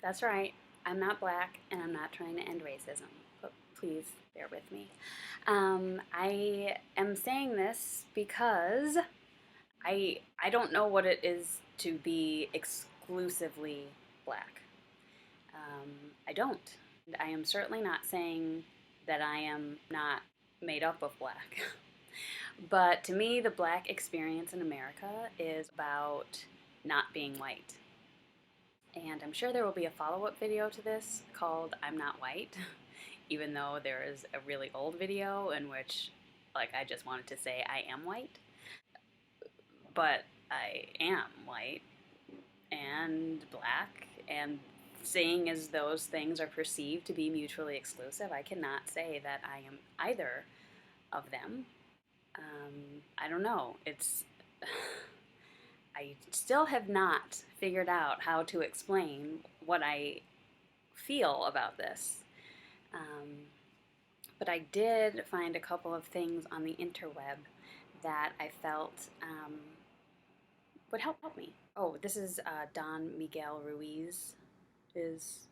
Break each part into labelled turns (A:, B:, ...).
A: That's right. I'm not black and I'm not trying to end racism, but please bear with me. I am saying this because I don't know what it is to be exclusively black. Um, I don't. I am certainly not saying that I am not made up of black. But to me, the black experience in America is about not being white. And I'm sure there will be a follow-up video to this called I'm Not White, even though there is a really old video in which like I just wanted to say I am white, but I am white and black, and seeing as those things are perceived to be mutually exclusive, I cannot say that I am either of them. I don't know. I still have not figured out how to explain what I feel about this. Um, but I did find a couple of things on the interweb that I felt would help me. Oh, this is Don Miguel Ruiz is,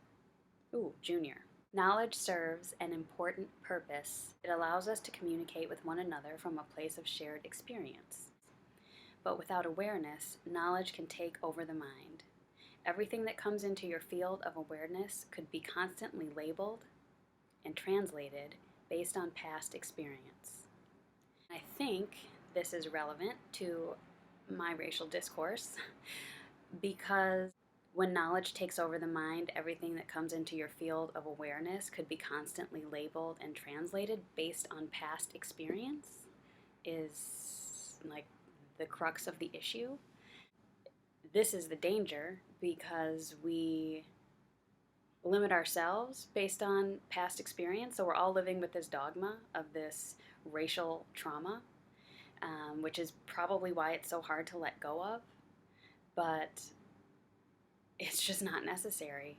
A: Junior. Knowledge serves an important purpose. It allows us to communicate with one another from a place of shared experience. But without awareness, knowledge can take over the mind. Everything that comes into your field of awareness could be constantly labeled and translated based on past experience. I think this is relevant to my racial discourse because when knowledge takes over the mind, everything that comes into your field of awareness could be constantly labeled and translated based on past experience, is like the crux of the issue. This is the danger because we limit ourselves based on past experience. So we're all living with this dogma of this racial trauma, which is probably why it's so hard to let go of. But it's just not necessary.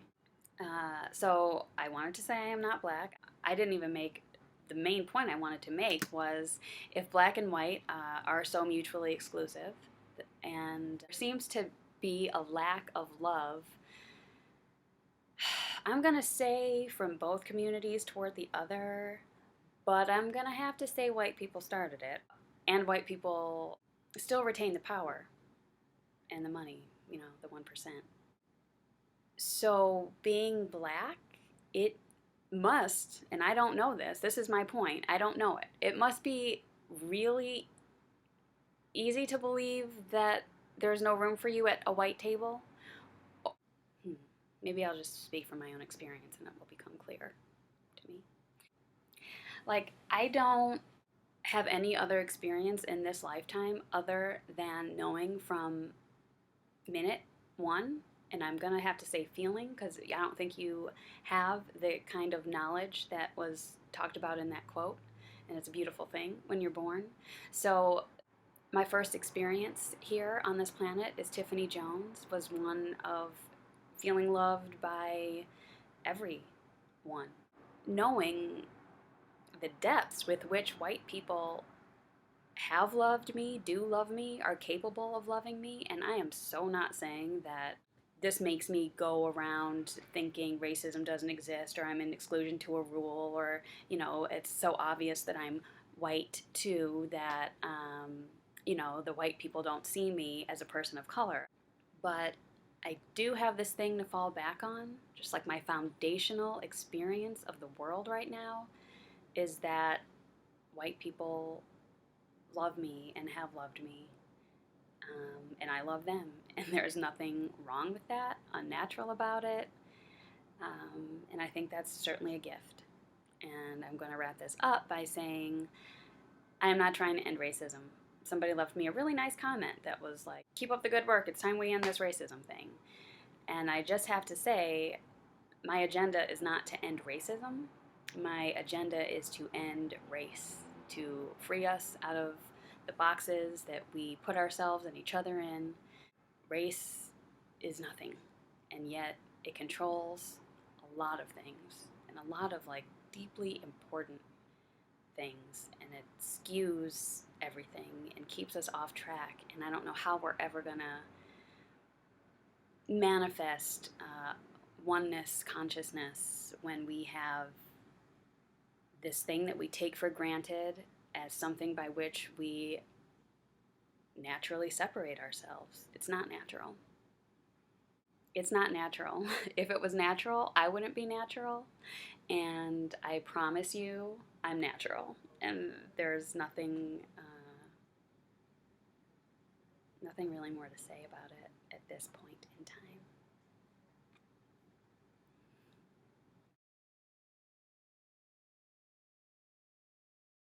A: So I wanted to say I am not black. I didn't even make the main point I wanted to make was if black and white are so mutually exclusive, and there seems to be a lack of love, I'm going to say from both communities toward the other, but I'm going to have to say white people started it, and white people still retain the power and the money, the 1%. So being black, it must, and I don't know this is my point, I don't know it. It must be really easy to believe that there's no room for you at a white table. Hmm. Maybe I'll just speak from my own experience and it will become clear to me. Like, I don't have any other experience in this lifetime other than knowing from minute one, and I'm gonna have to say feeling because I don't think you have the kind of knowledge that was talked about in that quote, and it's a beautiful thing when you're born. So my first experience here on this planet is Tiffany Jones was one of feeling loved by everyone, knowing the depths with which white people have loved me, do love me, are capable of loving me, and I am so not saying that this makes me go around thinking racism doesn't exist or I'm an exclusion to a rule or, it's so obvious that I'm white too that, the white people don't see me as a person of color. But I do have this thing to fall back on, just like my foundational experience of the world right now is that white people love me and have loved me, and I love them. And there's nothing wrong with that, unnatural about it, and I think that's certainly a gift. And I'm going to wrap this up by saying I am not trying to end racism. Somebody left me a really nice comment that was like, keep up the good work, it's time we end this racism thing. And I just have to say, my agenda is not to end racism. My agenda is to end race, to free us out of the boxes that we put ourselves and each other in. Race is nothing, and yet it controls a lot of things and a lot of like deeply important things, and it skews everything and keeps us off track. And I don't know how we're ever gonna manifest oneness consciousness when we have this thing that we take for granted as something by which we naturally separate ourselves. It's not natural. It's not natural. If it was natural, I wouldn't be natural. And I promise you, I'm natural. And there's nothing really more to say about it at this point in time.